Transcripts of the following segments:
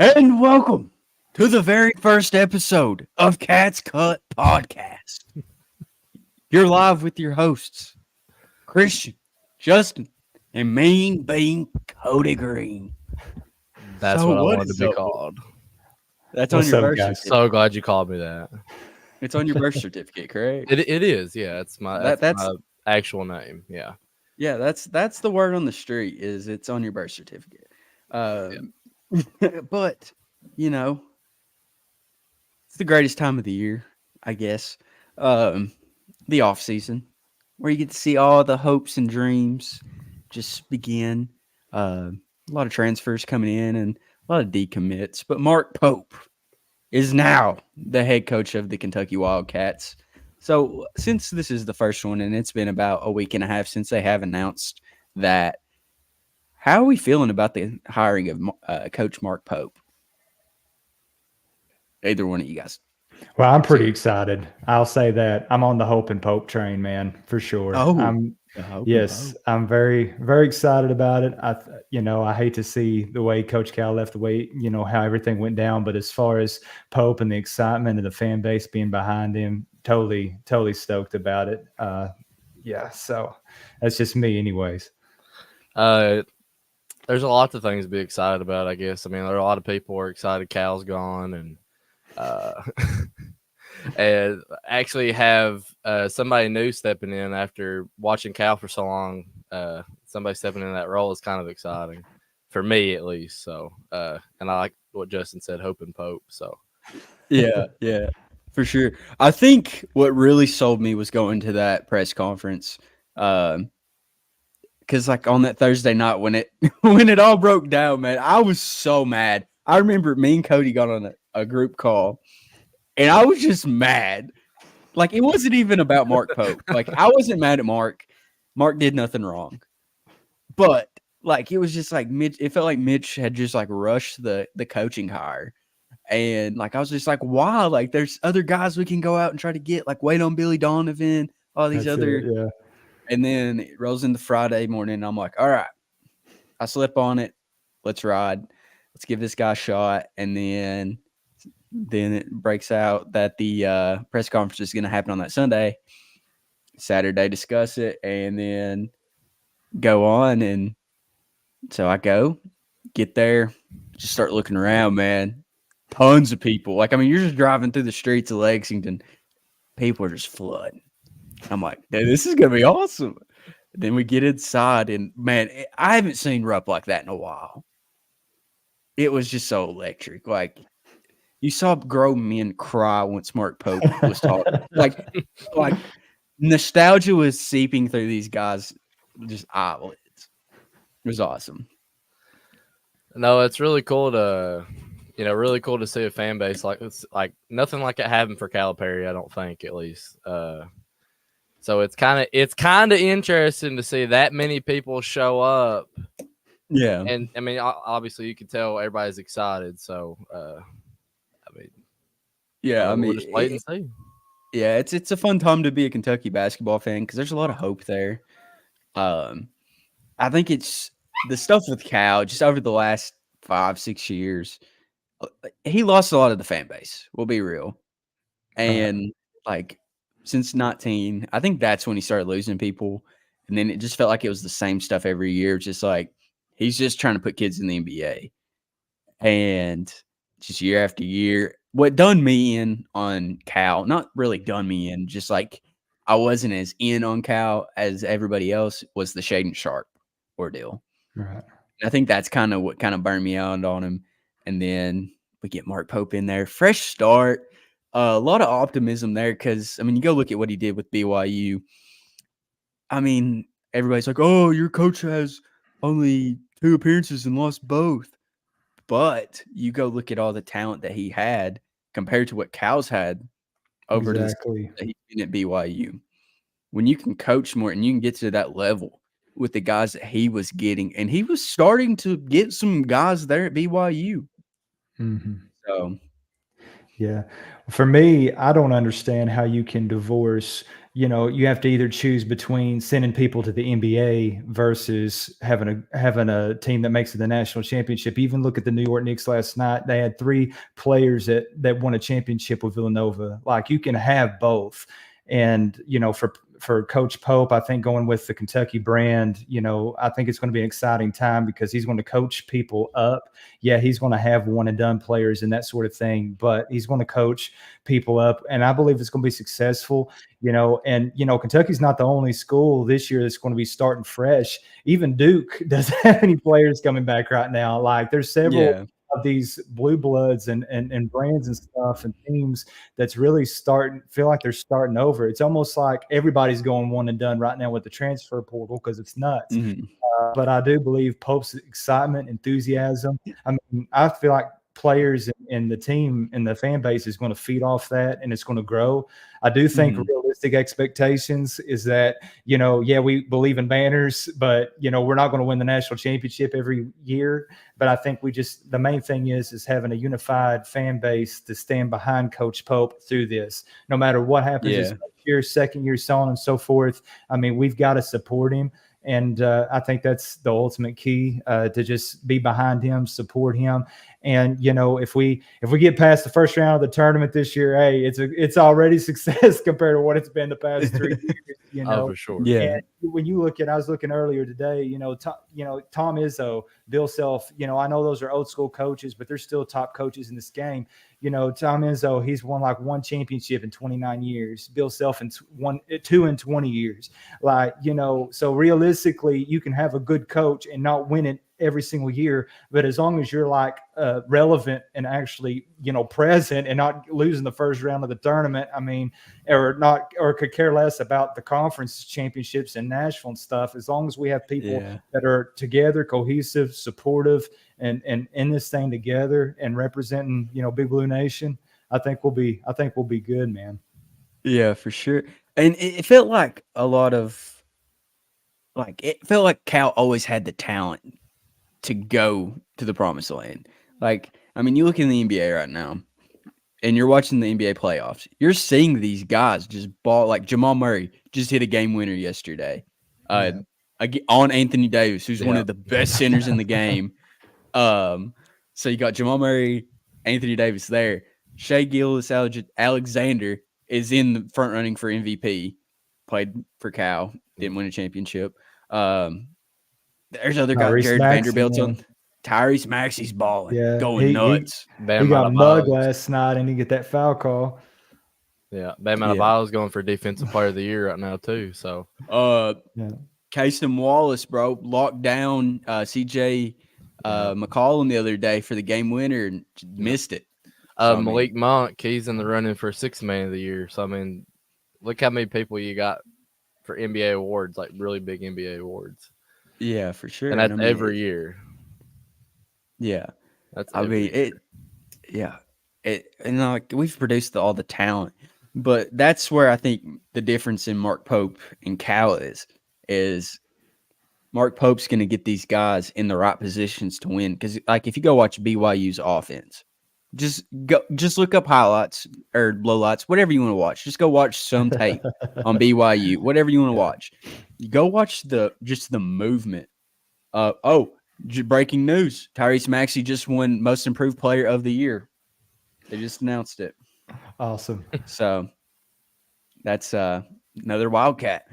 And welcome to the very first episode of Cats Cut Podcast. You're live with your hosts, Christian, Justin, and Mean Bean Cody Green. That's So what I what wanted to is be up? called. That's on What's your up, birth guys? certificate. So glad you called me that. It's on your birth certificate, correct? It is, yeah. It's That's my actual name. Yeah. yeah. That's the word on the street. Is it's on your birth certificate. But you know, it's the greatest time of the year, I guess. The off season, where you get to see all the hopes and dreams just begin. A lot of transfers coming in and a lot of decommits. But Mark Pope is now the head coach of the Kentucky Wildcats. So since this is the first one, and it's been about a week and a half since they have announced that, how are we feeling about the hiring of Coach Mark Pope? Either one of you guys. Well, I'm pretty excited. I'll say that I'm on the Hope and Pope train, man, for sure. I'm very, very excited about it. I hate to see the way Coach Cal left, the way how everything went down. But as far as Pope and the excitement of the fan base being behind him, totally stoked about it. So that's just me, anyways. There's a lot of things to be excited about, I guess. I mean, there are a lot of people who are excited Cal's gone, and and actually have somebody new stepping in after watching Cal for so long. Somebody stepping in that role is kind of exciting for me, at least. So, and I like what Justin said, Hope and Pope. So, yeah, for sure. I think what really sold me was going to that press conference. Because like on that Thursday night when it when it all broke down, man, I was so mad. I remember me and Cody got on a group call, and I was just mad. Like it wasn't even about Mark Pope. Like I wasn't mad at Mark. Mark did nothing wrong, but like it was just like Mitch. It felt like Mitch had just like rushed the coaching hire, and like I was just like, why? Like there's other guys we can go out and try to get. Like wait on Billy Donovan, all these That's other. it, yeah. And then it rolls into Friday morning. And I'm like, all right, I slept on it. Let's ride. Let's give this guy a shot. And then it breaks out that the press conference is going to happen on that Sunday. Saturday, discuss it, and then go on. And so I get there, just start looking around, man. Tons of people. Like, I mean, you're just driving through the streets of Lexington. People are just flooding. I'm like, hey, this is going to be awesome. Then we get inside, and man, I haven't seen Rupp like that in a while. It was just so electric. Like, you saw grown men cry when Mark Pope was talking. like nostalgia was seeping through these guys' just eyelids. It was awesome. no, it's really cool to, really cool to see a fan base like it's like nothing like it happened for Calipari. I don't think, at least. So it's kind of interesting to see that many people show up. Yeah, And I mean, obviously, you can tell everybody's excited. So, we'll just wait and see. Yeah, it's a fun time to be a Kentucky basketball fan because there's a lot of hope there. I think it's the stuff with Cal just over the last 5-6 years. He lost a lot of the fan base. We'll be real, and like since 19, I think that's when he started losing people, and then it just felt like it was the same stuff every year. Just like he's just trying to put kids in the NBA, and just year after year. What done me in on Cal, not really done me in, just like I wasn't as in on Cal as everybody else, was the Shaden Sharp ordeal. Right. And I think that's kind of what kind of burned me out on him. And then we get Mark Pope in there, fresh start, a lot of optimism there because I mean, you go look at what he did with BYU. I mean, everybody's like, "Oh, your coach has only 2 appearances and lost both." But you go look at all the talent that he had compared to what Cal's had over Exactly. that he's been at BYU. When you can coach more and you can get to that level with the guys that he was getting, and he was starting to get some guys there at BYU. Mm-hmm. So, Yeah. For me, I don't understand how you can divorce, you have to either choose between sending people to the NBA versus having a team that makes it the national championship. Even look at the New York Knicks last night. They had 3 players that won a championship with Villanova. Like, you can have both. And, for Coach Pope, I think going with the Kentucky brand, I think it's going to be an exciting time because he's going to coach people up. Yeah, he's going to have one and done players and that sort of thing, but he's going to coach people up. And I believe it's going to be successful, and, Kentucky's not the only school this year that's going to be starting fresh. Even Duke doesn't have any players coming back right now. Like, there's several of these blue bloods and brands and stuff and teams that's really feel like they're starting over. It's almost like everybody's going one and done right now with the transfer portal because it's nuts. Mm-hmm. But I do believe Pope's excitement, enthusiasm. I mean, I feel like players and the team and the fan base is going to feed off that, and it's going to grow. I do think realistic expectations is that, we believe in banners, but, we're not going to win the national championship every year. But I think the main thing is having a unified fan base to stand behind Coach Pope through this, no matter what happens this year, second year, so on and so forth. I mean, we've got to support him. And I think that's the ultimate key, to just be behind him, support him. And, if we get past the first round of the tournament this year, hey, it's already success compared to what it's been the past 3 years. Oh, for sure. Yeah. And when you look at, I was looking earlier today, Tom Izzo, Bill Self, I know those are old school coaches, but they're still top coaches in this game. Tom Izzo, he's won like 1 championship in 29 years. Bill Self in 2 in 20 years. Like, so realistically, you can have a good coach and not win it every single year, but as long as you're like relevant and actually present and not losing the first round of the tournament, I mean, or could care less about the conference championships in Nashville and stuff, as long as we have people that are together, cohesive, supportive, and in this thing together and representing Big Blue Nation, I think we'll be good, man. Yeah, for sure. And it felt like it felt like Cal always had the talent to go to the promised land. Like, I mean, you look in the NBA right now and you're watching the NBA playoffs, you're seeing these guys just ball. Like Jamal Murray just hit a game winner yesterday on Anthony Davis, who's one of the best centers in the game. So you got Jamal Murray, Anthony Davis there. Shai Gilgeous-Alexander is in the front running for MVP, played for Cal, didn't win a championship. There's other guys, Jared Vanderbilt's on. Tyrese Maxey's balling, going nuts. He got mugged last night, and he get that foul call. Yeah, Bam Adebayo's going for Defensive Player of the Year right now too. So, Casey Wallace, bro, locked down CJ McCollum the other day for the game winner and missed it. Malik Monk, he's in the running for 6th Man of the Year. So I mean, look how many people you got for NBA awards, like really big NBA awards. Yeah, for sure. And that's every year. Yeah. That's and like we've produced all the talent, but that's where I think the difference in Mark Pope and Cal is Mark Pope's going to get these guys in the right positions to win. Because like if you go watch BYU's offense, just look up highlights or lowlights, whatever you want to watch. Just go watch some tape on BYU, whatever you want to watch. You go watch the movement. Breaking news: Tyrese Maxey just won Most Improved Player of the Year. They just announced it. Awesome. So that's another Wildcat.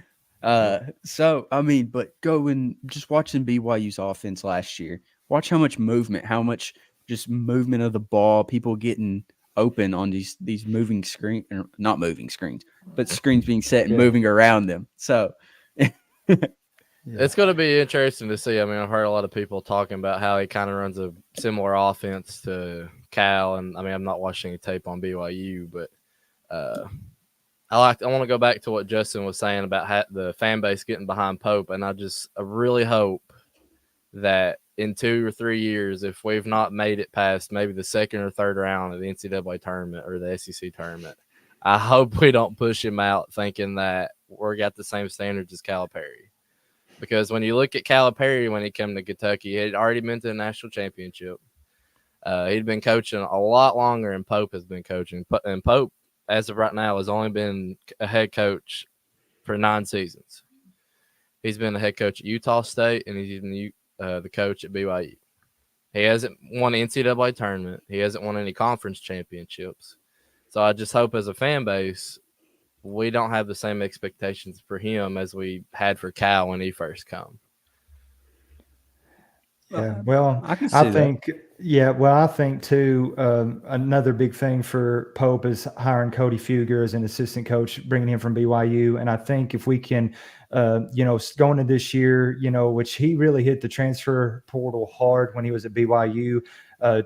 So I mean, but go and just watching BYU's offense last year. Watch how much movement, how much just movement of the ball, people getting open on these moving screen, not moving screens, but screens being set and moving around them. So it's going to be interesting to see. I mean, I've heard a lot of people talking about how he kind of runs a similar offense to Cal, and I mean, I'm not watching any tape on BYU, but I want to go back to what Justin was saying about the fan base getting behind Pope, and I really hope that in 2 or 3 years, if we've not made it past maybe the 2nd or 3rd round of the NCAA tournament or the SEC tournament, I hope we don't push him out thinking that we're got the same standards as Calipari. Because when you look at Calipari when he came to Kentucky, he had already been to the national championship. He'd been coaching a lot longer than Pope has been coaching. And Pope, as of right now, has only been a head coach for 9 seasons. He's been the head coach at Utah State, and he's even the coach at BYU. He hasn't won an NCAA tournament. He hasn't won any conference championships. So I just hope as a fan base, we don't have the same expectations for him as we had for Cal when he first come. Yeah, well, I think too, another big thing for Pope is hiring Cody Fuger as an assistant coach, bringing him from BYU. And I think if we can, going into this year, which he really hit the transfer portal hard when he was at BYU,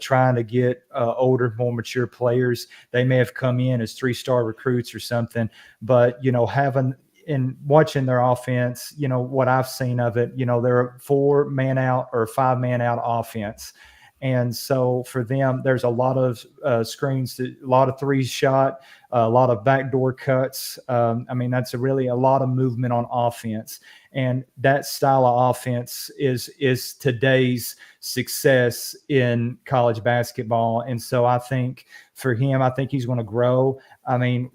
trying to get older, more mature players. They may have come in as 3-star recruits or something, but, having – and watching their offense, what I've seen of it, they're a 4-man out or 5-man out offense. And so for them, there's a lot of screens, a lot of 3-shot, a lot of backdoor cuts. That's really a lot of movement on offense. And that style of offense is today's success in college basketball. And so I think for him, I think he's going to grow.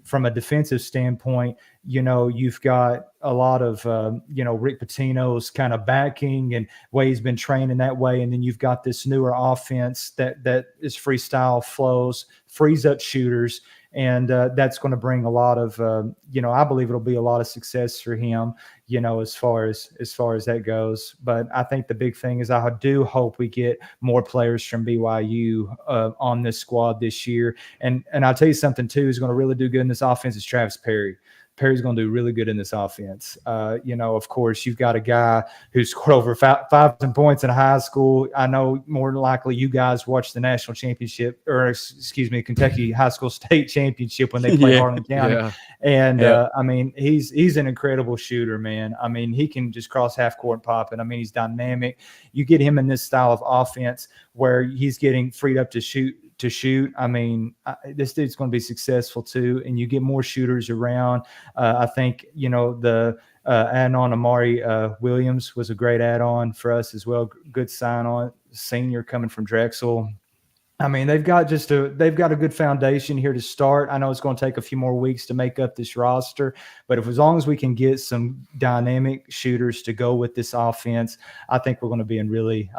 From a defensive standpoint, you've got a lot of, Rick Pitino's kind of backing and way he's been trained in that way. And then you've got this newer offense that is freestyle flows, frees up shooters. And that's going to bring a lot of, I believe it'll be a lot of success for him, as far as that goes. But I think the big thing is I do hope we get more players from BYU on this squad this year. And I'll tell you something too, who's going to really do good in this offense is Travis Perry. Perry's going to do really good in this offense. Of course, you've got a guy who scored over 5,000 points in high school. I know more than likely you guys watched the national championship, or Kentucky High School State Championship when they played Harlan County. Yeah. And he's an incredible shooter, man. He can just cross half court and pop it. He's dynamic. You get him in this style of offense where he's getting freed up to shoot. This dude's going to be successful too, and you get more shooters around. I think the add-on Amari Williams was a great add-on for us as well. Good sign-on, senior coming from Drexel. They've got a good foundation here to start. I know it's going to take a few more weeks to make up this roster, but as long as we can get some dynamic shooters to go with this offense, I think we're going to be in really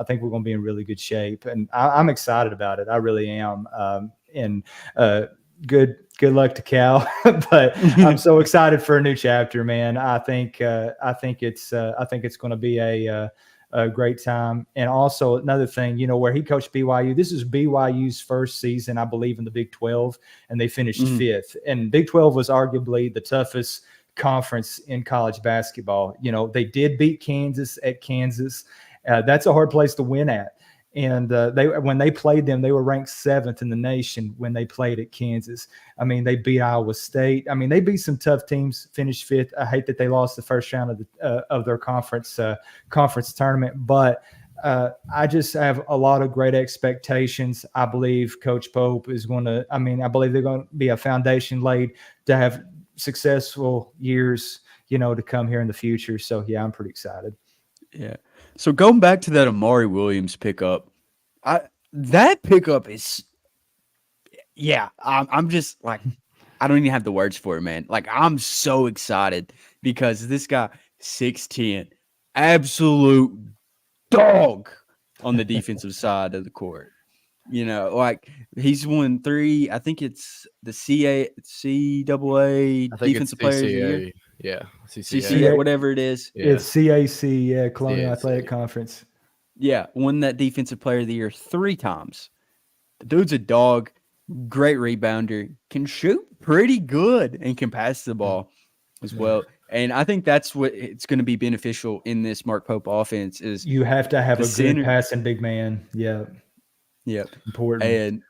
good shape. And I'm excited about it. I really am. Good luck to Cal, but I'm so excited for a new chapter, man. I think it's going to be a great time. And also another thing, where he coached BYU, this is BYU's first season, I believe, in the Big 12, and they finished 5th. And Big 12 was arguably the toughest conference in college basketball. They did beat Kansas at Kansas. That's a hard place to win at. And when they played them, they were ranked 7th in the nation when they played at Kansas. They beat Iowa State. They beat some tough teams, finished 5th. I hate that they lost the first round of their conference tournament, but I just have a lot of great expectations. I believe Coach Pope is going to. I believe they're going to be a foundation laid to have successful years, to come here in the future. So yeah, I'm pretty excited. Yeah. So going back to that Amari Williams pickup, that pickup is, I'm just like, I don't even have the words for it, man. Like, I'm so excited because this guy, 6'10", absolute dog on the defensive side of the court. He's won 3. I think it's the CAA Defensive Players of the Year. Yeah, CCA, whatever it is. Yeah. It's CAC, Colonial Athletic Conference. Yeah, won that Defensive Player of the Year 3 times. The dude's a dog, great rebounder, can shoot pretty good, and can pass the ball as well. And I think that's what it's going to be beneficial in this Mark Pope offense is you have to have a good passing big man. Yeah. Important. And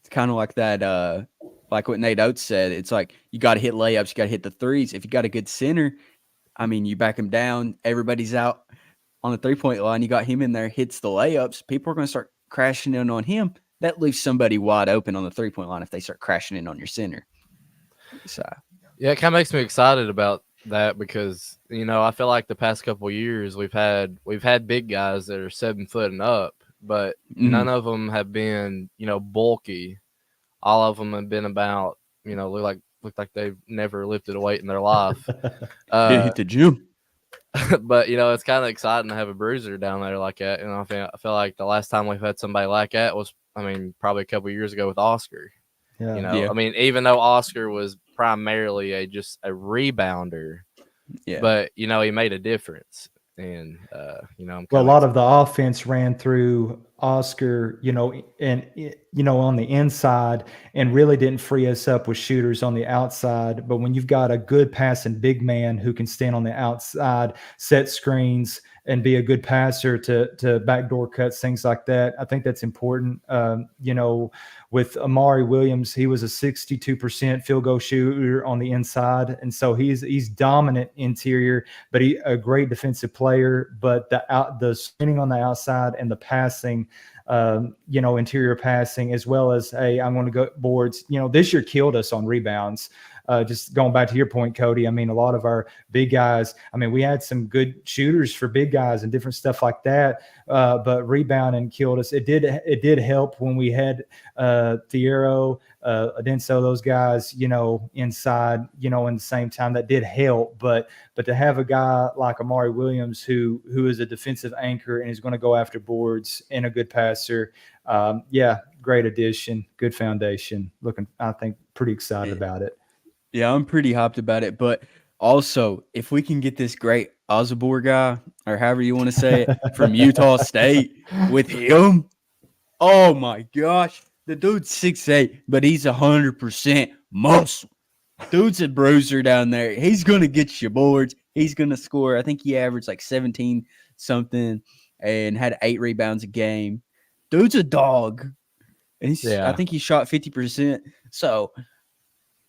it's kind of like that. Like what Nate Oates said, it's like you got to hit layups, you got to hit the threes. If you got a good center, you back him down. Everybody's out on the 3-point line. You got him in there, hits the layups. People are going to start crashing in on him. That leaves somebody wide open on the 3-point line if they start crashing in on your center. So yeah, it kind of makes me excited about that because I feel like the past couple of years we've had big guys that are 7 foot and up, but none of them have been bulky. All of them have been about, look like looked like they've never lifted a weight in their life. Did hit the gym. But it's kind of exciting to have a bruiser down there like that. I feel like the last time we've had somebody like that was, probably a couple of years ago with Oscar. Yeah. Even though Oscar was primarily just a rebounder, but he made a difference. And a lot of the offense ran through Oscar, and on the inside, and really didn't free us up with shooters on the outside. But when you've got a good passing big man who can stand on the outside, set screens, and be a good passer to backdoor cuts, things like that, I think that's important. With Amari Williams, he was a 62% field goal shooter on the inside, and so he's dominant interior, but he a great defensive player. But the spinning on the outside and the passing, interior passing, as well as I'm going to go boards. This year killed us on rebounds. Just going back to your point, Cody, a lot of our big guys, we had some good shooters for big guys and different stuff like that, but rebounding killed us. It did help when we had Thiero, Adenso, those guys, inside, in the same time. That did help, but to have a guy like Amari Williams who is a defensive anchor and is going to go after boards and a good passer, great addition, good foundation. I think pretty excited about it. Yeah, I'm pretty hyped about it. But also, if we can get this great Osborne guy, or however you want to say it, from Utah State with him, oh my gosh. The dude's 6'8", but he's 100% muscle. Dude's a bruiser down there. He's going to get you boards. He's going to score. I think he averaged like 17-something and had 8 rebounds a game. Dude's a dog. And I think he shot 50%. So,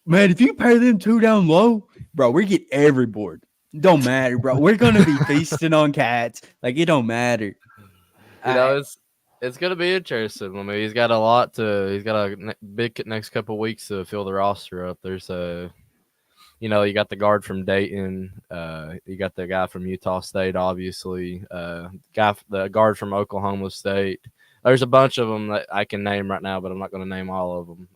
man, if you pay them 2 down low, bro, we get every board. Don't matter, bro. We're going to be feasting on cats. Like, it don't matter. It's going to be interesting. He's got a big next couple of weeks to fill the roster up. There's you got the guard from Dayton. You got the guy from Utah State, obviously. The guard from Oklahoma State. There's a bunch of them that I can name right now, but I'm not going to name all of them.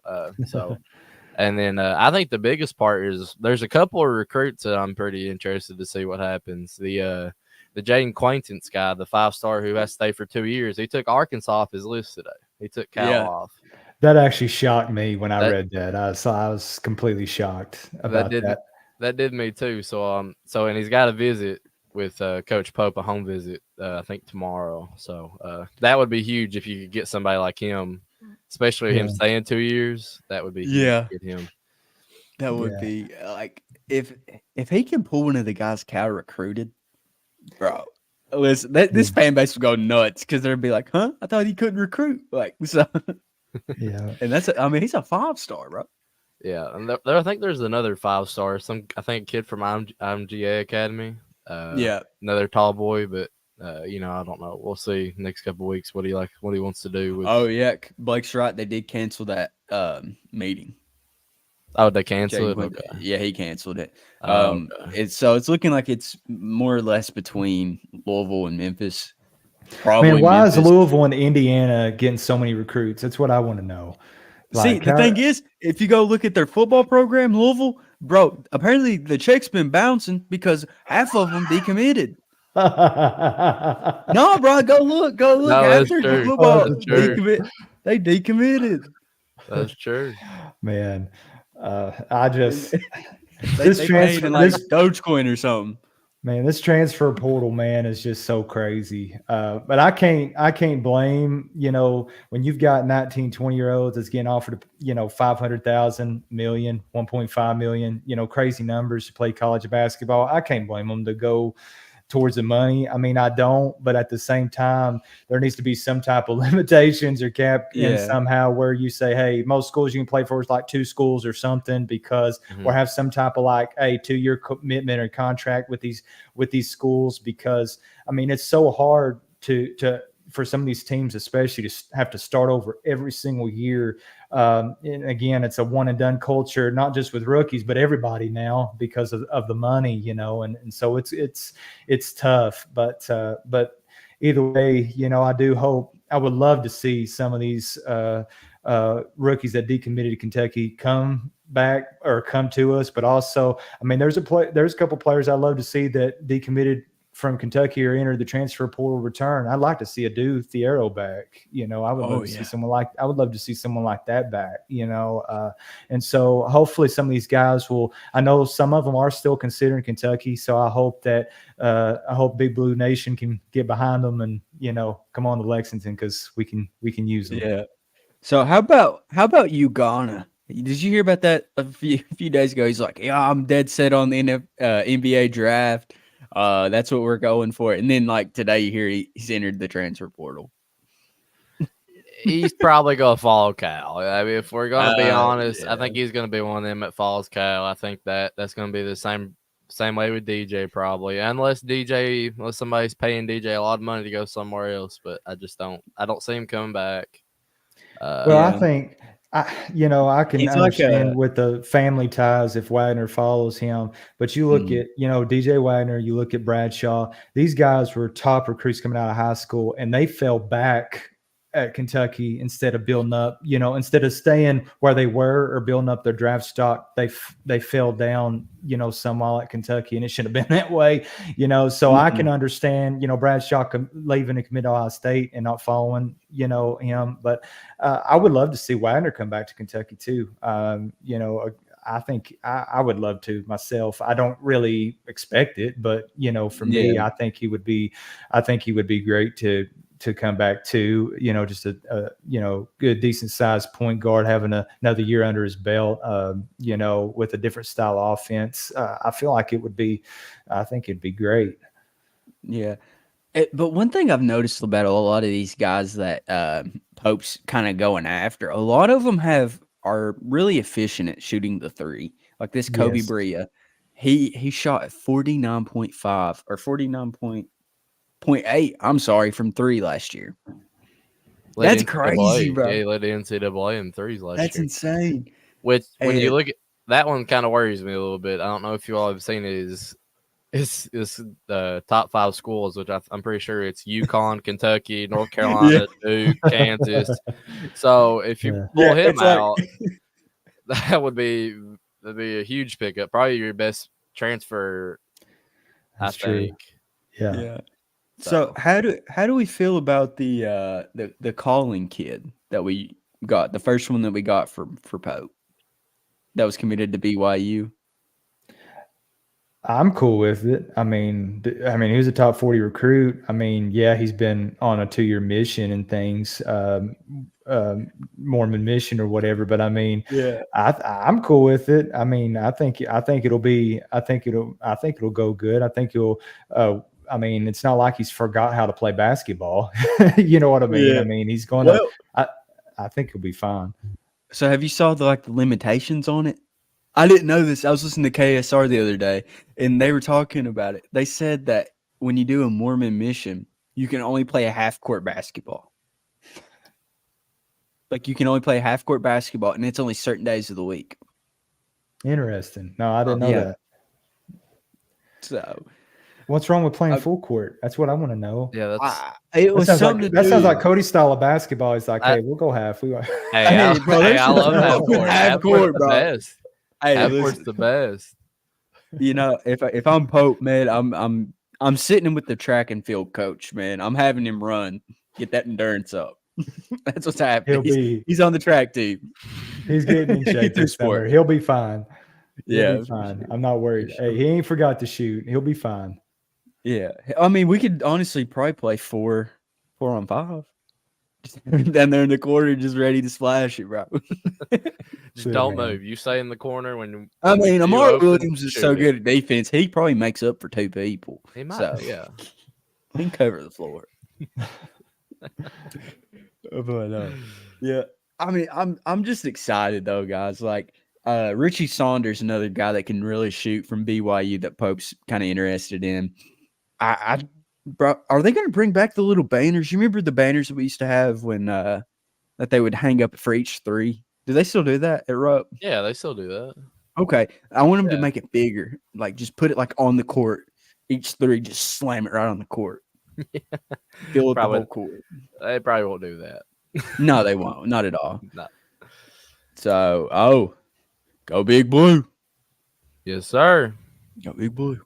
And then I think the biggest part is there's a couple of recruits that I'm pretty interested to see what happens. The Jaden Quaintance guy, the 5-star who has to stay for 2 years, he took Arkansas off his list today. He took Cal off. That actually shocked me when I read that. I was completely shocked about that. That did me too. So and he's got a visit with Coach Pope, a home visit, I think tomorrow. So that would be huge if you could get somebody like him. Especially him staying 2 years, that would be huge to get him. That would be like if he can pull one of the guys Cal recruited, bro. Listen, this fan base would go nuts because they'd be like, "Huh? I thought he couldn't recruit." Like, so yeah. And that's he's a 5-star, bro. Yeah, and I think there's another 5-star. I think a kid from IMGA Academy. Another tall boy, but. I don't know. We'll see next couple of weeks what he wants to do. Blake's right. They did cancel that meeting. Oh, they canceled it? Okay. Yeah, he canceled it. It's looking like it's more or less between Louisville and Memphis. Probably. Man, why is Louisville and Indiana getting so many recruits? That's what I want to know. See, the thing is, if you go look at their football program, Louisville, bro, apparently the check's been bouncing because half of them decommitted. No, bro, go look. No, that's true. Football, they decommitted. That's true, man. I just this transfer in like Dogecoin or something. Man, this transfer portal, man, is just so crazy. But I can't blame, when you've got 19, 20-year-olds that's getting offered, 500,000, million, 1.5 million, crazy numbers to play college basketball. I can't blame them to go towards the money. I don't, but at the same time, there needs to be some type of limitations or cap in somehow where you say, hey, most schools you can play for is like 2 schools or something, because or have some type of like a 2-year commitment or contract with these schools, because it's so hard to for some of these teams, especially, to have to start over every single year. And again, it's a one and done culture, not just with rookies, but everybody now because of the money, and so it's tough, but either way, I do hope I would love to see some of these rookies that decommitted to Kentucky come back or come to us. But also, I mean, there's a couple players I love to see that decommitted from Kentucky or entered the transfer portal return. I'd like to see a Due Thiero back. I would love to see someone like that back. And so hopefully some of these guys will. I know some of them are still considering Kentucky, so I hope that Big Blue Nation can get behind them and come on to Lexington because we can use them. Yeah. So how about Ugonna? Did you hear about that a few days ago? He's like, yeah, I'm dead set on the NBA draft. That's what we're going for. And then like today you hear he's entered the transfer portal. He's probably going to follow Cal. I mean, if we're going to be honest, I think he's going to be one of them that follows Cal. I think that's going to be the same way with DJ probably, unless somebody's paying DJ a lot of money to go somewhere else. But I don't see him coming back. I think I can understand with the family ties if Wagner follows him, but you look at DJ Wagner, you look at Bradshaw. These guys were top recruits coming out of high school, and they fell back at Kentucky instead of building up. Instead of staying where they were or building up their draft stock, they fell down. Some while at Kentucky, and it should have been that way. So I can understand. Bradshaw leaving to commit to Ohio State and not following. Him, but I would love to see Wagner come back to Kentucky too. I think I would love to myself. I don't really expect it, but for me, I think he would be great to come back to, just a good, decent sized point guard, having another year under his belt, with a different style of offense. I feel like I think it'd be great. Yeah. But one thing I've noticed about a lot of these guys that Pope's kind of going after, a lot of them are really efficient at shooting the three. Like this Kobe Bria, he shot at 49.5 or 49.8. I'm sorry, from three last year. That's crazy, bro. Yeah, he led the NCAA in threes last year. That's insane. Which when you look at that one, kind of worries me a little bit. I don't know if you all have seen it. It's the top 5 schools, which I'm pretty sure it's UConn, Kentucky, North Carolina, Duke, Kansas. So if you pull him out, that'd be a huge pickup. Probably your best transfer, That's I think. True. Yeah. So how do we feel about the calling kid that we got, the first one that we got for Pope that was committed to BYU? I'm cool with it. I mean, he was a top 40 recruit. I mean, yeah, he's been on a 2-year mission and things, Mormon mission or whatever. But I mean, I'm cool with it. I mean, I think it'll go good. I think he'll. I mean, it's not like he's forgot how to play basketball. You know what I mean? Yeah. I mean, he's going to. I think he'll be fine. So, have you saw the limitations on it? I didn't know this. I was listening to KSR the other day, and they were talking about it. They said that when you do a Mormon mission, you can only play a half-court basketball. Like, you can only play half-court basketball, and it's only certain days of the week. Interesting. No, I didn't know that. So, what's wrong with playing full court? That's what I want to know. Yeah, that sounds like Cody's style of basketball. He's like, hey, we'll go half. I love half-court. Half-court, bro. Best. Hey, half-court's the best. If I'm Pope, man, I'm sitting him with the track and field coach, man. I'm having him run, get that endurance up. That's what's happening. He's on the track team. He's getting in shape this summer. He'll be fine. He'll be fine. I'm not worried. Hey, he ain't forgot to shoot. He'll be fine. Yeah. I mean, we could honestly probably play 4 on 5. Down there in the corner, just ready to splash it, bro. Just don't move. You stay in the corner when. I mean, Amari Williams is so good at defense. He probably makes up for 2 people. He might. Yeah. He can cover the floor. But yeah. I mean, I'm just excited though, guys. Like Richie Saunders, another guy that can really shoot from BYU that Pope's kind of interested in. Bro, are they going to bring back the little banners? You remember the banners that we used to have when that they would hang up for each 3? Do they still do that at Rupp? Yeah, they still do that. Okay, I want them to make it bigger. Like, just put it like on the court. Each 3, just slam it right on the court. Fill up the Probably. whole court. They probably won't do that. No, they won't. Not at all. No. So, go Big Blue. Yes, sir. Go Big Blue.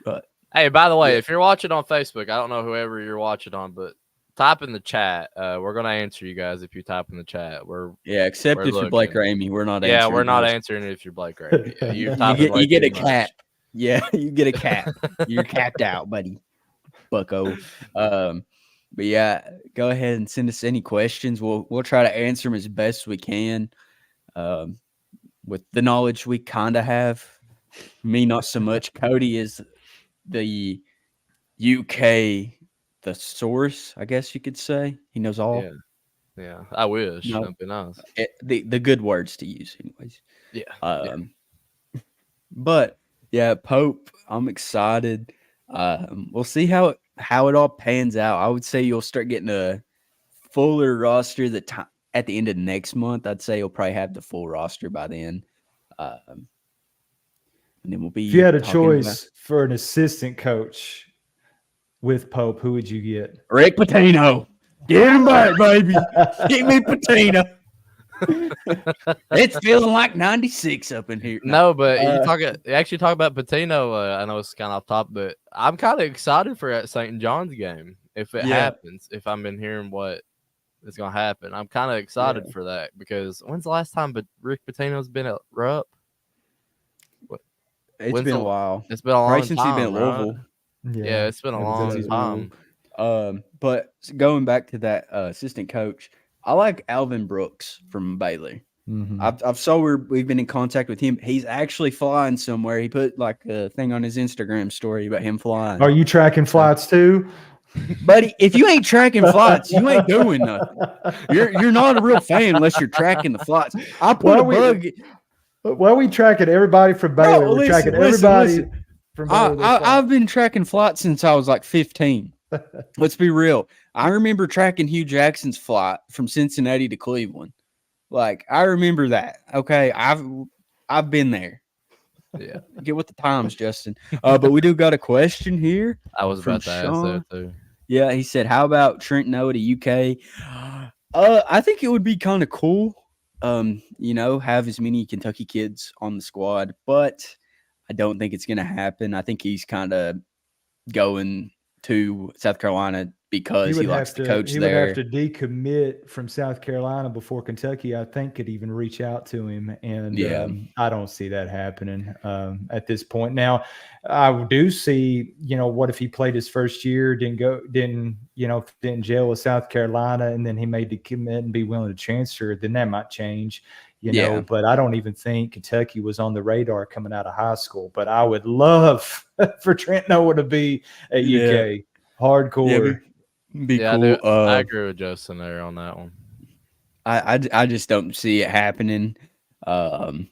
But hey, by the way, if you're watching on Facebook, I don't know whoever you're watching on, but type in the chat. We're gonna answer you guys if you type in the chat. Except if you're Blake Ramey, we're not. Yeah, answering we're not those. answering it if you're Blake Ramey. Yeah, you get a cap. Yeah, you get a cap. You're capped out, buddy. Bucko. But yeah, go ahead and send us any questions. We'll try to answer them as best we can. With the knowledge we kind of have. Me, not so much. Cody is the UK, the source, I guess you could say. He knows all. Yeah. I wish. No. That'd be nice. The good words to use, anyways. Yeah. But yeah, Pope, I'm excited. We'll see how it all pans out. I would say you'll start getting a fuller roster at the end of next month. I'd say you'll probably have the full roster by then. And then we'll be. If you had a choice for an assistant coach with Pope, who would you get? Rick Pitino. Get him back, baby. Give me Pitino. It's feeling like 96 up in here. No, but you actually talk about Pitino. I know it's kind of off top, but I'm kind of excited for that St. John's game if it happens. If I've been hearing what is going to happen, I'm kind of excited for that because when's the last time Rick Pitino's been at Rupp? It's been a while. It's been a long time. Since he's been at Louisville. Yeah, it's been a long time. But going back to that assistant coach, I like Alvin Brooks from Baylor. Mm-hmm. I've saw we've been in contact with him. He's actually flying somewhere. He put like a thing on his Instagram story about him flying. Are you tracking flights too? Buddy, if you ain't tracking flights, you ain't doing nothing. You're not a real fan unless you're tracking the flights. I put a bug. Well, we tracking everybody from Baylor. We're tracking everybody from Baylor. I've been tracking flights since I was like 15. Let's be real. I remember tracking Hugh Jackson's flight from Cincinnati to Cleveland. Like, I remember that. Okay, I've been there. Yeah. Get with the times, Justin. But we do got a question here. I was about to ask that too. Yeah, he said, how about Trent Noah to UK? I think it would be kind of cool. Have as many Kentucky kids on the squad, but I don't think it's going to happen. I think he's kind of going to South Carolina because he likes to coach there. He would have to decommit from South Carolina before Kentucky, I think, could even reach out to him. And I don't see that happening at this point. Now, I do see, what if he played his first year, didn't gel with South Carolina, and then he made the commit and be willing to transfer, then that might change. But I don't even think Kentucky was on the radar coming out of high school. But I would love for Trent Noah to be at UK. Hardcore. Be cool. I agree with Justin there on that one. I just don't see it happening. But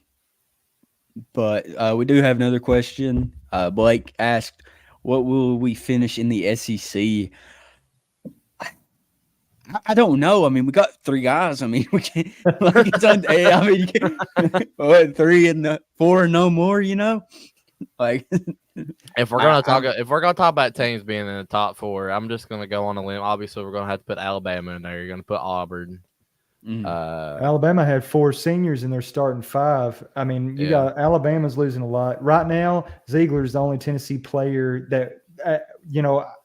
we do have another question. Blake asked, what will we finish in the SEC? I don't know. I mean, we got 3 guys. I mean, we can't. Like it's on, I mean, you can't, 3 and 4 and no more. Like if we're gonna talk about teams being in the top 4, I'm just gonna go on a limb. Obviously, we're gonna have to put Alabama in there. You're gonna put Auburn. Alabama had 4 seniors in their starting 5. I mean, you got Alabama's losing a lot right now. Ziegler's the only Tennessee player that.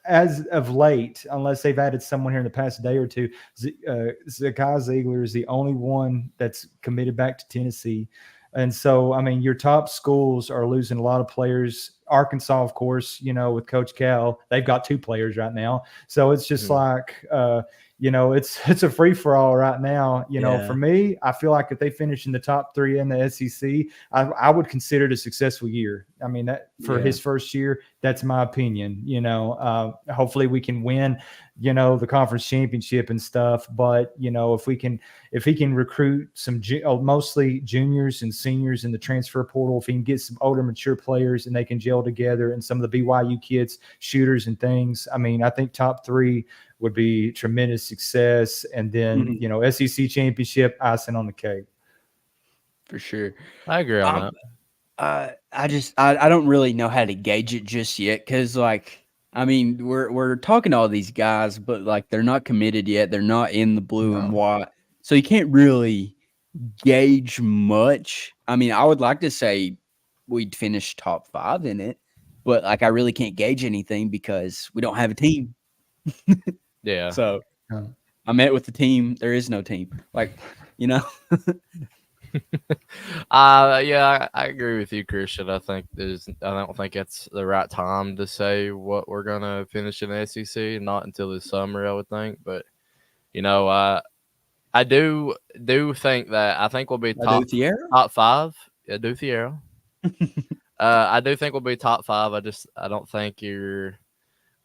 As of late, unless they've added someone here in the past day or two, Zakai Ziegler is the only one that's committed back to Tennessee. And so, I mean, your top schools are losing a lot of players. Arkansas, of course, with Coach Cal, they've got 2 players right now. So it's just like, it's a free for all right now. For me, I feel like if they finish in the top 3 in the SEC, I would consider it a successful year. I mean, that for his first year, that's my opinion. Hopefully we can win, the conference championship and stuff. But if he can recruit some mostly juniors and seniors in the transfer portal, if he can get some older, mature players and they can gel together, and some of the BYU kids, shooters and things. I mean, I think top 3 would be tremendous success. And then, SEC championship, icing on the cake. For sure. I agree on that. I don't really know how to gauge it just yet. 'Cause like I mean, we're talking to all these guys, but like they're not committed yet. They're not in the blue and white, so you can't really gauge much. I mean, I would like to say we'd finish top 5 in it, but like I really can't gauge anything because we don't have a team. Yeah. So I met with the team. There is no team. Like, you know. Yeah, I agree with you, Christian. I don't think it's the right time to say what we're gonna finish in the SEC. Not until this summer, I would think. But I do think that I think we'll be top 5. Yeah, Duthiero. I do think we'll be top 5. I don't think you're.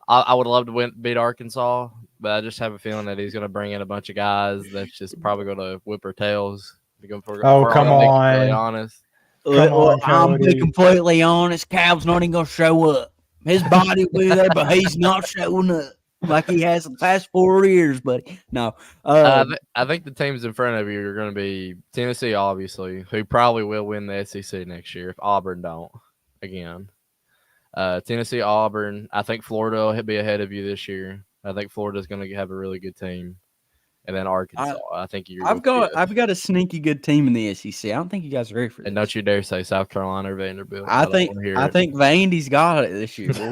I would love to beat Arkansas, but I just have a feeling that he's going to bring in a bunch of guys that's just probably going to whip our tails. Come on. Really honest. I'm being completely honest. Cal's not even going to show up. His body will be there, but he's not showing up like he has the past 4 years, buddy. No. I think the teams in front of you are going to be Tennessee, obviously, who probably will win the SEC next year if Auburn don't again. Tennessee, Auburn. I think Florida will be ahead of you this year. I think Florida's going to have a really good team, and then Arkansas. I think I've got a sneaky good team in the SEC. I don't think you guys are ready for this. And don't you dare say South Carolina or Vanderbilt. I think Vandy's got it this year. No,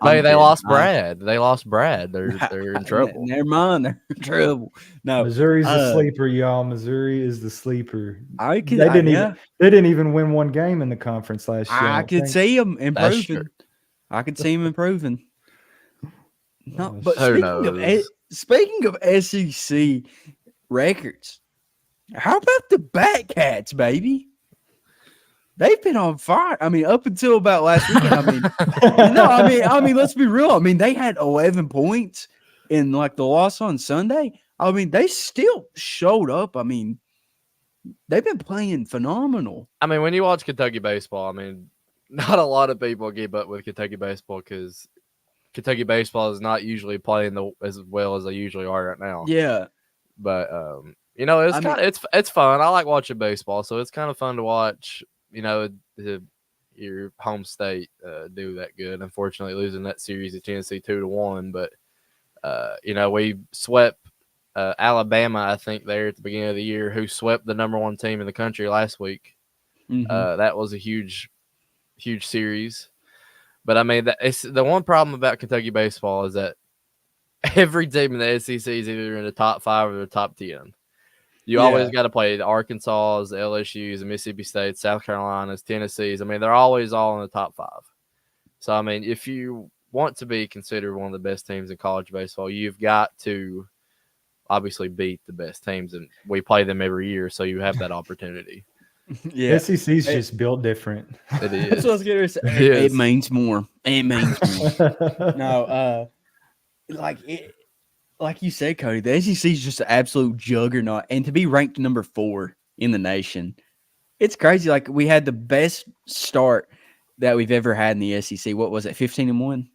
they lost Brad. They lost Brad. They're in trouble. Never mind. They're in trouble. No, Missouri's the sleeper, y'all. Missouri is the sleeper. They didn't even win one game in the conference last year. I could see them improving. I could see them improving. No, but speaking of SEC records, how about the Batcats, baby? They've been on fire. I mean, up until about last weekend. I mean, let's be real. I mean, they had 11 points in like the loss on Sunday. I mean, they still showed up. I mean, they've been playing phenomenal. I mean, when you watch Kentucky baseball, I mean, not a lot of people give up with Kentucky baseball because Kentucky baseball is not usually playing as well as they usually are right now. Yeah, but it's fun. I like watching baseball, so it's kind of fun to watch. Your home state do that good. Unfortunately, losing that series to Tennessee 2-1, but we swept Alabama. I think there at the beginning of the year, who swept the number 1 team in the country last week. Mm-hmm. That was a huge series. But I mean, it's the one problem about Kentucky baseball is that every team in the SEC is either in the top 5 or the top 10. You always got to play the Arkansas, the LSU's, the Mississippi State, South Carolina's, Tennessee's. I mean, they're always all in the top 5. So, I mean, if you want to be considered one of the best teams in college baseball, you've got to obviously beat the best teams. And we play them every year, so you have that opportunity. Yeah, SEC's just built different. It is. That's what I was going to say. It means more. It means more. No, like you said, Cody, the SEC is just an absolute juggernaut, and to be ranked number 4 in the nation, it's crazy. Like we had the best start that we've ever had in the SEC. What was it, 15-1?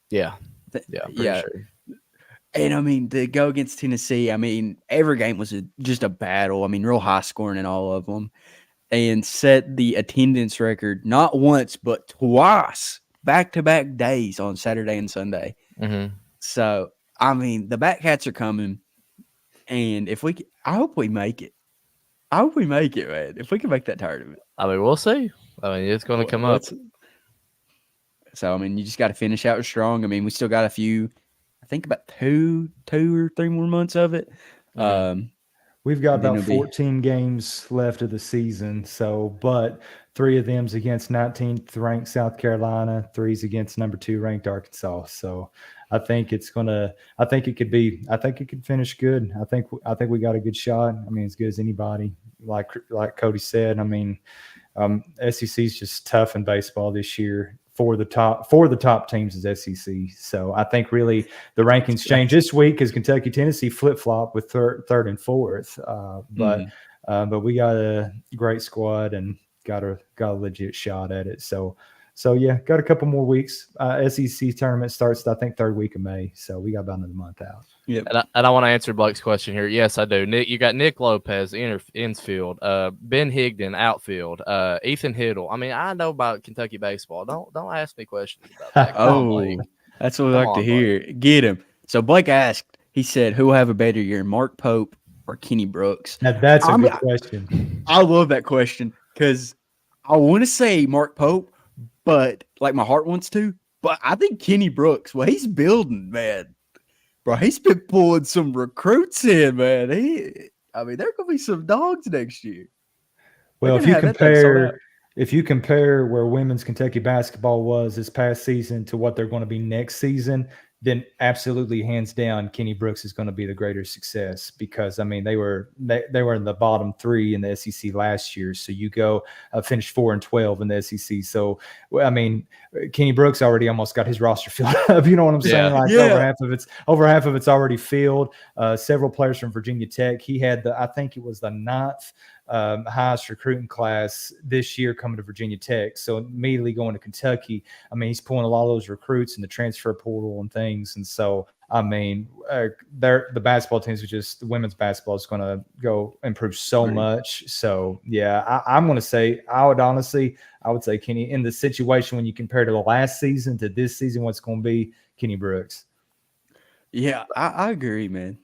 Yeah, sure. And I mean, to go against Tennessee, I mean, every game was just a battle. I mean, real high scoring in all of them, and set the attendance record not once but twice, back-to-back days on Saturday and Sunday. Mm-hmm. So, I mean, the Batcats are coming, and I hope we make it. I hope we make it, man. If we can make that tournament. I mean, we'll see. I mean, it's going to come up. So, I mean, you just got to finish out strong. I mean, we still got a few. I think about two or 3 more months of it. We've got about 14 games left of the season. So, but 3 of them's against 19th ranked South Carolina, 3's against number 2 ranked Arkansas. So, I think it could finish good. I think we got a good shot. I mean, as good as anybody. Like Cody said, I mean, SEC's just tough in baseball this year. For the top teams is SEC. So I think really the rankings change this week because Kentucky, Tennessee flip-flop with third and fourth. But we got a great squad and got a legit shot at it. So yeah, got a couple more weeks. SEC tournament starts, I think, 3rd week of May. So we got about another month out. Yep. And I want to answer Blake's question here. Yes, I do. Nick, you got Nick Lopez, infield, Ben Higdon, outfield, Ethan Hiddle. I mean, I know about Kentucky baseball. Don't ask me questions about that. Oh, that's what we like to hear. Get him. So Blake asked, he said, who will have a better year, Mark Pope or Kenny Brooks? Now, that's a good question. I love that question because I want to say Mark Pope, but like my heart wants to. But I think Kenny Brooks, well, he's building, man. Bro, he's been pulling some recruits in, man. There are gonna be some dogs next year. Well, if you compare where women's Kentucky basketball was this past season to what they're going to be next season, then absolutely, hands down, Kenny Brooks is going to be the greater success because, I mean, they were in the bottom 3 in the SEC last year. So you go finished 4-12 in the SEC. So, I mean, Kenny Brooks already almost got his roster filled up. You know what I'm saying? Like over half of it's already filled. Several players from Virginia Tech. He had I think it was the 9th highest recruiting class this year coming to Virginia Tech. So immediately going to Kentucky, I mean, he's pulling a lot of those recruits in the transfer portal and things. And so, I mean, the basketball teams the women's basketball is going to go improve so much. So, yeah, I'm going to say, I would say Kenny, in the situation when you compare to the last season to this season, what's going to be Kenny Brooks. Yeah, I agree, man.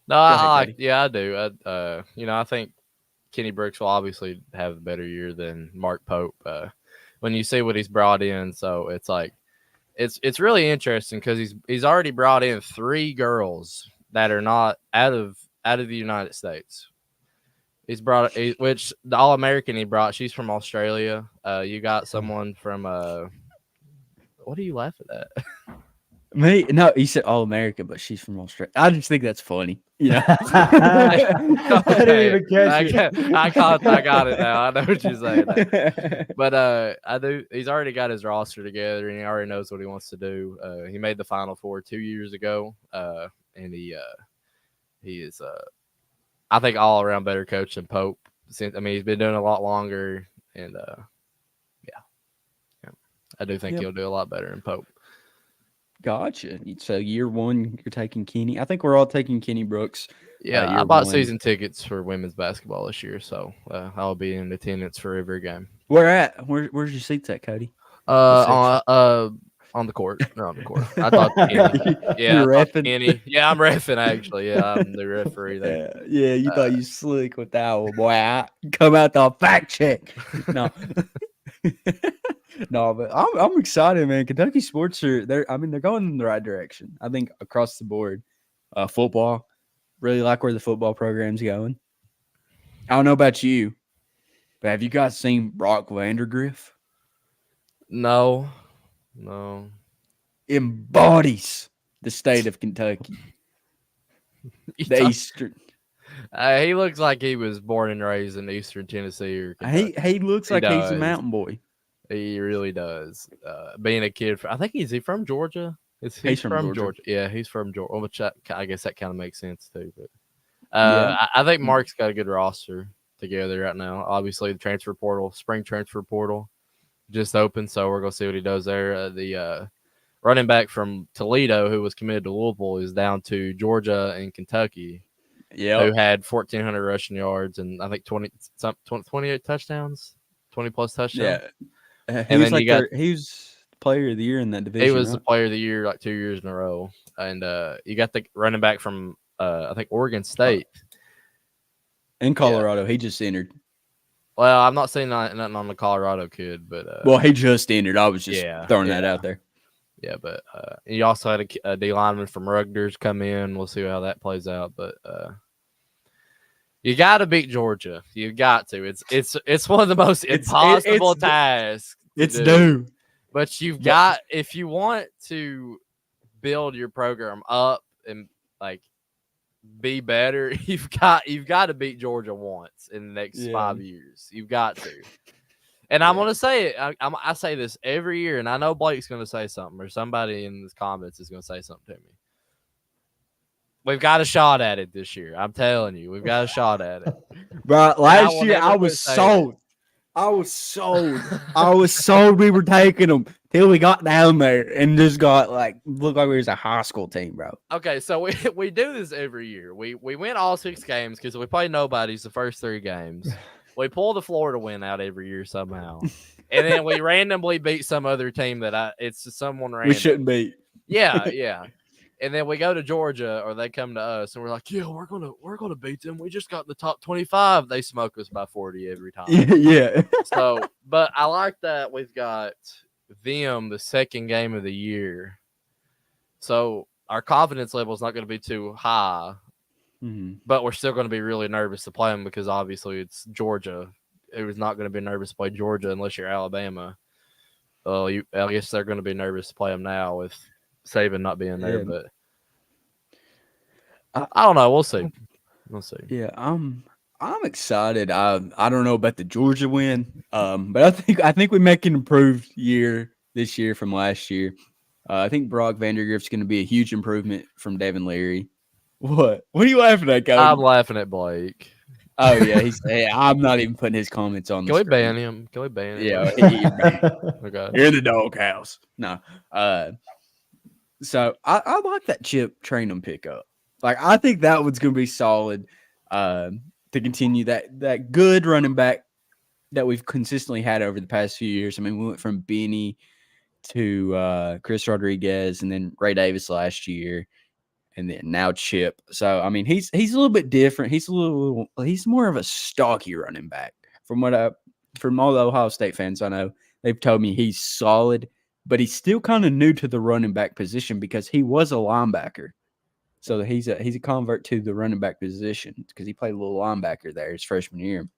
No, I do. I think Kenny Brooks will obviously have a better year than Mark Pope when you see what he's brought in. So it's like it's really interesting because he's already brought in 3 girls that are not out of the United States. He's brought which the All-American he brought. She's from Australia. You got someone from what are you laughing at? Me? No, he said All-American, but she's from Australia. I just think that's funny. Yeah. I didn't even catch it. I got it now. I know what you're saying. But I do. He's already got his roster together, and he already knows what he wants to do. He made the Final Four 2 years ago, and he is I think all around better coach than Pope. He's been doing a lot longer, and I do think he'll do a lot better than Pope. Gotcha. So year 1, you're taking Kenny. I think we're all taking Kenny Brooks. Yeah, I bought season tickets for women's basketball this year, so I'll be in attendance for every game. Where at? Where's your seats at, Cody? On the court. They're on the court. I thought Kenny. Yeah, you're reffing. Kenny. Yeah, I'm reffing actually. Yeah, I'm the referee there. Yeah, you thought you slick with that one, boy. Come out the fact check. No. No, but I'm excited, man. Kentucky sports they're going in the right direction. I think across the board. Football, really like where the football program's going. I don't know about you, but have you guys seen Brock Vandergriff? No. Embodies the state of Kentucky. The Eastern. He looks like he was born and raised in Eastern Tennessee or Kentucky. He looks like he's a mountain boy. He really does. Being a kid, I think he's from Georgia. He's from Georgia. Yeah, he's from Georgia, which I guess that kind of makes sense too. But I think Mark's got a good roster together right now. Obviously, the transfer portal, spring transfer portal, just opened, so we're gonna see what he does there. The running back from Toledo, who was committed to Louisville, is down to Georgia and Kentucky. Yeah, who had 1,400 rushing yards and I think 28 touchdowns, 20 plus touchdowns. Yeah. And then he was player of the year in that division. He was the player of the year like 2 years in a row. And you got the running back from I think Oregon State. In Colorado. He just entered. Well, I'm not saying nothing on the Colorado kid, but well, he just entered. I was just throwing that out there. Yeah, but you also had a D lineman from Rutgers come in. We'll see how that plays out, but you got to beat Georgia. You got to. It's one of the most impossible tasks. It's due. But you've got, if you want to build your program up and like be better, you've got to beat Georgia once in the next 5 years. You've got to. And I'm gonna say it. I say this every year, and I know Blake's gonna say something, or somebody in the comments is gonna say something to me. We've got a shot at it this year. I'm telling you, we've got a shot at it. Bro, last year I was sold. I was sold we were taking them. till we got down there and just got looked like we was a high school team, bro. Okay, so we do this every year. We win all 6 games because we play nobodies the first 3 games. We pull the Florida win out every year somehow, and then we randomly beat some other team that it's just someone random. We shouldn't beat. Yeah. And then we go to Georgia, or they come to us, and we're like, "Yeah, we're gonna beat them. We just got in the top 25." They smoke us by 40 every time. Yeah. So, but I like that we've got them the second game of the year, so our confidence level is not going to be too high, but we're still going to be really nervous to play them because obviously it's Georgia. It was not going to be nervous to play Georgia unless you're Alabama. Well, I guess they're going to be nervous to play them now with Saban not being there, but I don't know. We'll see. Yeah, I'm excited. I don't know about the Georgia win, but I think we make an improved year this year from last year. I think Brock Vandergrift's going to be a huge improvement from Devin Leary. What are you laughing at, Cody? I'm laughing at Blake. Oh yeah, I'm not even putting his comments on. Can we ban him? Yeah, okay. You're in the doghouse. No, so I like that Chip Trainum pickup. I think that one's going to be solid to continue that good running back that we've consistently had over the past few years. I mean, we went from Benny to Chris Rodriguez and then Ray Davis last year, and then now Chip. So I mean, he's a little bit different. He's more of a stocky running back. From all the Ohio State fans I know, they've told me he's solid, but he's still kind of new to the running back position because he was a linebacker. So he's a convert to the running back position because he played a little linebacker there his freshman year.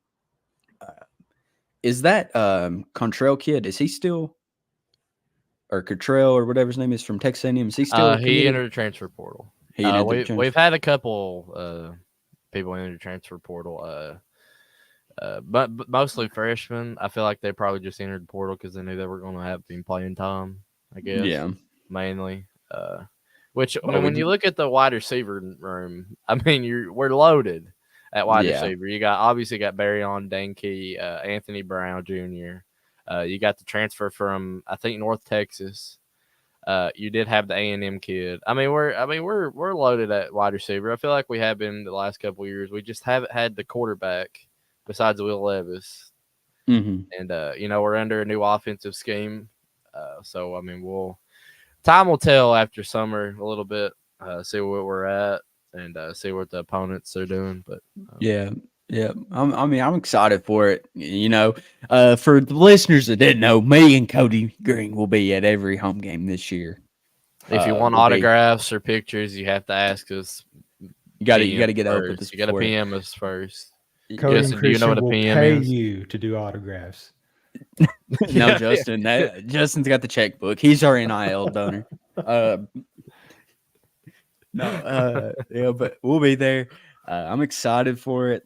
Is that Contrell kid? Is he still, or Cottrell or whatever his name is from Texas A&M? Is he still? He entered the transfer portal. We've had a couple people enter the transfer portal, but mostly freshmen. I feel like they probably just entered the portal because they knew they were going to have been playing time. I guess. Yeah. Mainly. Which when you look at the wide receiver room, I mean, we're loaded at wide receiver. You obviously got Barryon Dankey, Anthony Brown Jr. You got the transfer from I think North Texas. You did have the A&M kid. I mean, we're loaded at wide receiver. I feel like we have been the last couple of years. We just haven't had the quarterback besides Will Levis, and we're under a new offensive scheme. So I mean, time will tell after summer a little bit, see where we're at and see what the opponents are doing. But yeah. I'm excited for it. For the listeners that didn't know, me and Cody Green will be at every home game this year. If you want autographs or pictures, you have to ask us. You got to get up with this. You got to PM us first. Cody and Christian will pay you to do autographs. No, Justin. Justin's got the checkbook. He's our NIL donor. But we'll be there. I'm excited for it.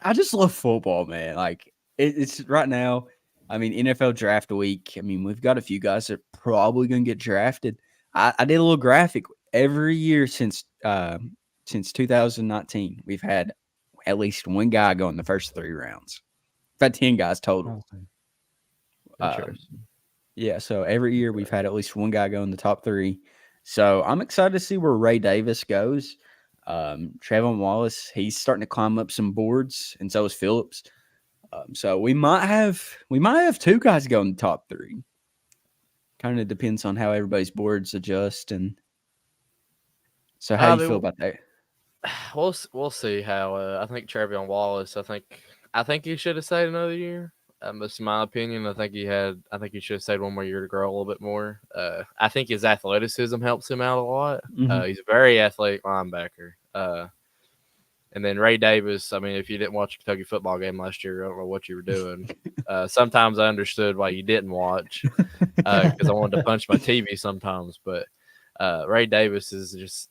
I just love football, man. It's right now. I mean, NFL draft week. I mean, we've got a few guys that are probably going to get drafted. I did a little graphic every year since 2019. We've had at least one guy go in the first 3 rounds. We've had 10 guys total. So every year we've had at least one guy go in the top 3. So I'm excited to see where Ray Davis goes. Trayvon Wallace, he's starting to climb up some boards, and so is Phillips. So we might have 2 guys go in the top 3. Kind of depends on how everybody's boards adjust. And so how do you feel about that? We'll see how. I think Trayvon Wallace. I think he should have stayed another year. That's my opinion. I think he should have stayed one more year to grow a little bit more. I think his athleticism helps him out a lot. He's a very athletic linebacker. And then Ray Davis, I mean, if you didn't watch a Kentucky football game last year, I don't know what you were doing. Sometimes I understood why you didn't watch because I wanted to punch my TV sometimes. But Ray Davis is just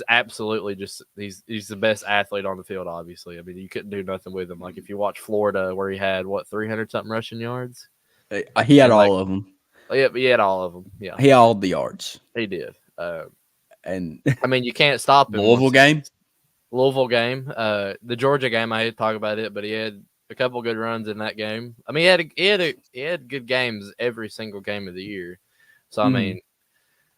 absolutely he's the best athlete on the field, obviously. I mean, you couldn't do nothing with him. Like if you watch Florida where he had 300-something rushing yards. He had all of them. Yeah, he had all of them. Yeah. He had all the yards. He did. And I mean, you can't stop him. Louisville game. The Georgia game, I had to talk about it, but he had a couple good runs in that game. I mean, he had good games every single game of the year. So I mean,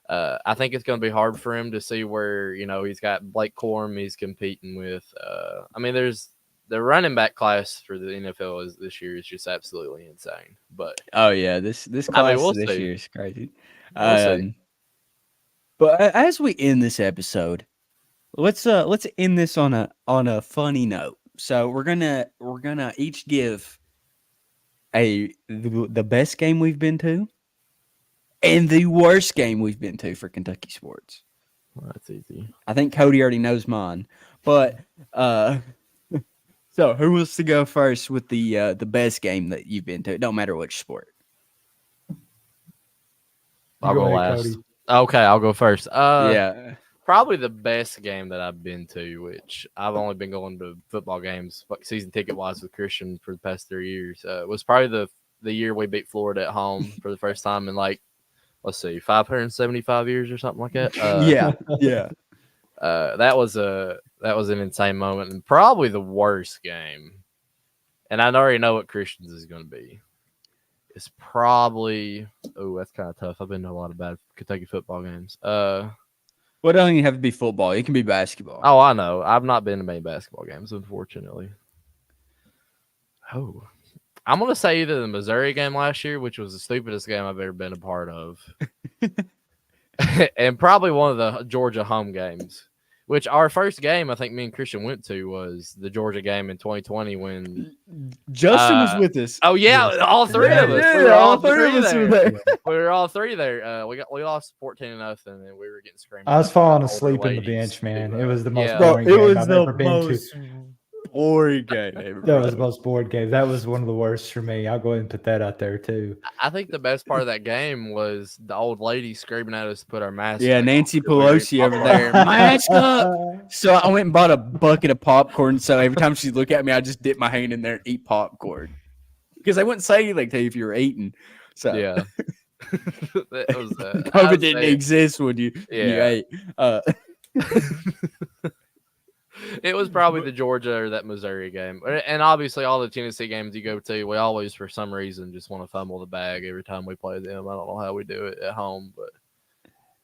I think it's going to be hard for him to see where he's got Blake Corum he's competing with. I mean, there's the running back class for the NFL this year is just absolutely insane. But oh yeah, this class we'll this see. year is crazy. We'll see. But as we end this episode, let's end this on a funny note. So we're gonna each give the best game we've been to and the worst game we've been to for Kentucky sports. Well, that's easy. I think Cody already knows mine, but so who wants to go first with the best game that you've been to? It don't matter which sport. I'll go last. Cody. Okay, I'll go first. Yeah. Probably the best game that I've been to, which I've only been going to football games, like season ticket wise, with Christian for the past 3 years. Was probably the year we beat Florida at home for the first time in 575 years or something like that. Yeah. That was an insane moment and probably the worst game. And I already know what Christian's is going to be. It's probably that's kind of tough. I've been to a lot of bad Kentucky football games. Well, it doesn't even have to be football. It can be basketball. Oh, I know. I've not been to many basketball games, unfortunately. Oh, I'm going to say either the Missouri game last year, which was the stupidest game I've ever been a part of, and probably one of the Georgia home games, which our first game I think me and Christian went to was the Georgia game in 2020 when Justin was with us. Oh, yeah, all three of us. Yeah, we were all three of us were there. We were all three there. We lost 14-0, and we were getting screamed. I was falling asleep in the bench, man. It was the most boring game I've ever been to. Boring game. That was the most boring game. That was one of the worst for me. I'll go ahead and put that out there too. I think the best part of that game was the old lady screaming at us to put our masks. Yeah, Nancy Pelosi over there. Mask up. So I went and bought a bucket of popcorn. So every time she looked at me, I just dip my hand in there and eat popcorn because I wouldn't say anything to you if you were eating. So yeah, that was COVID didn't exist when you ate. It was probably the Georgia or that Missouri game. And obviously all the Tennessee games you go to, we always, for some reason, just want to fumble the bag every time we play them. I don't know how we do it at home, but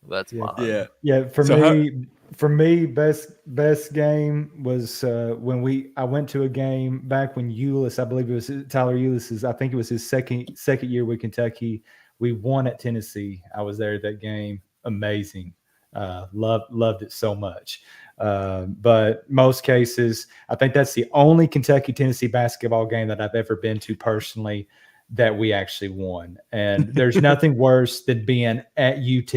that's fine. Yeah. For me, best game was when I went to a game back when Ulis, I believe it was Tyler Ulis, I think it was his second year with Kentucky. We won at Tennessee. I was there at that game. Amazing. Loved it so much. But most cases, I think that's the only Kentucky-Tennessee basketball game that I've ever been to personally that we actually won. And there's nothing worse than being at UT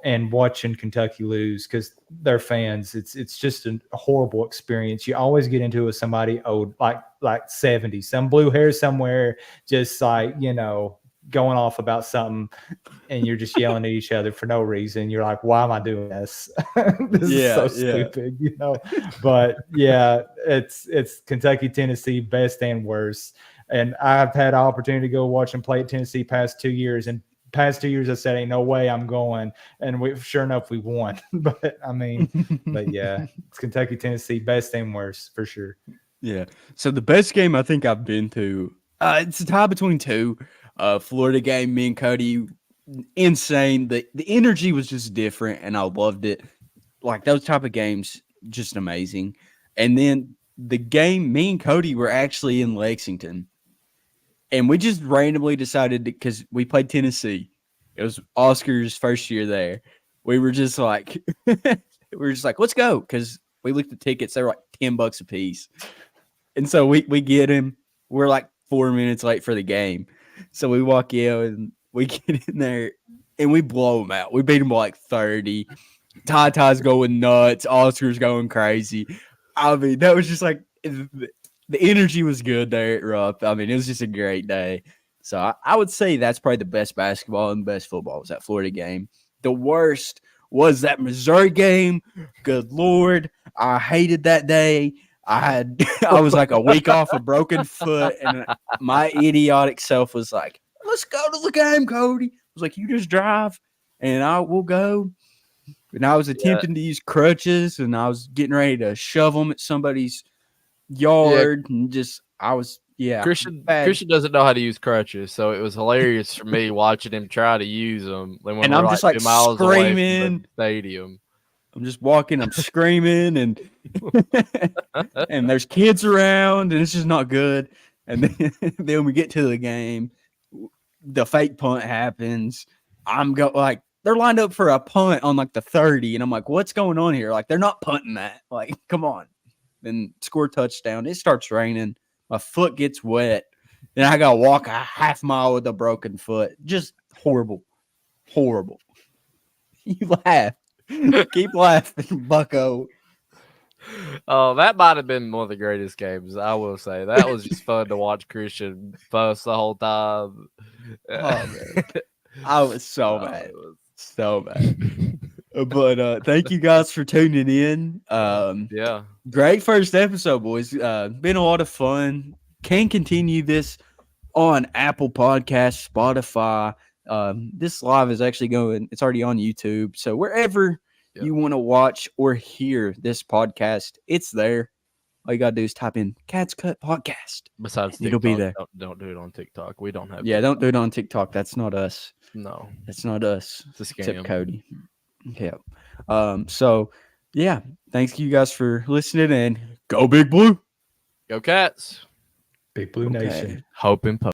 and watching Kentucky lose because they're fans. It's just a horrible experience. You always get into it with somebody old, like 70, some blue hair somewhere, just going off about something, and you're just yelling at each other for no reason. You're like, why am I doing this? This is so stupid, But yeah, it's Kentucky, Tennessee, best and worst. And I've had the opportunity to go watch and play at Tennessee past 2 years. And past 2 years, I said, ain't no way I'm going. And sure enough, we won. But yeah, it's Kentucky, Tennessee, best and worst for sure. Yeah. So the best game I think I've been to, it's a tie between two. Florida game, me and Cody, insane. The energy was just different, and I loved it. Like those type of games, just amazing. And then the game, me and Cody were actually in Lexington, and we just randomly decided because we played Tennessee. It was Oscar's first year there. We were just like, let's go because we looked at tickets. They were like $10 a piece, and so we get him. We're like 4 minutes late for the game. So we walk in and we get in there and we blow them out. We beat them by like 30. Ty's going nuts. Oscar's going crazy. I mean, that was just like the energy was good there at Rupp. I mean, it was just a great day. So I would say that's probably the best basketball and best football was that Florida game. The worst was that Missouri game. Good Lord. I hated that day. I was like a week off a broken foot, and my idiotic self was like, let's go to the game, Cody. I was like, you just drive, and I will go. And I was attempting to use crutches, and I was getting ready to shove them at somebody's yard, and Christian doesn't know how to use crutches, so it was hilarious for me watching him try to use them. And I'm just like 2 miles away screaming. from the stadium. I'm just walking, I'm screaming, and and there's kids around, and it's just not good. And then we get to the game, the fake punt happens. They're lined up for a punt on like the 30, and I'm like, what's going on here? Like, they're not punting that. Like, come on. Then score touchdown. It starts raining. My foot gets wet. Then I got to walk a half mile with a broken foot. Just horrible. Horrible. You laugh. Keep laughing, bucko. Oh, that might have been one of the greatest games, I will say. That was just fun to watch Christian fuss the whole time. Oh, man. I was so mad. So bad. But thank you guys for tuning in. Yeah. Great first episode, boys. Been a lot of fun. Can continue this on Apple Podcasts, Spotify. This live is actually it's already on YouTube. So wherever you want to watch or hear this podcast, it's there. All you gotta do is type in Cats Cut Podcast. Besides TikTok, it'll be there. Don't do it on TikTok. We don't have TikTok. Don't do it on TikTok. That's not us. No. That's not us. It's a scam. Except Cody. Yeah. So yeah, thanks you guys for listening, and go Big Blue. Go Cats. Big Blue Nation. Hope and Pope.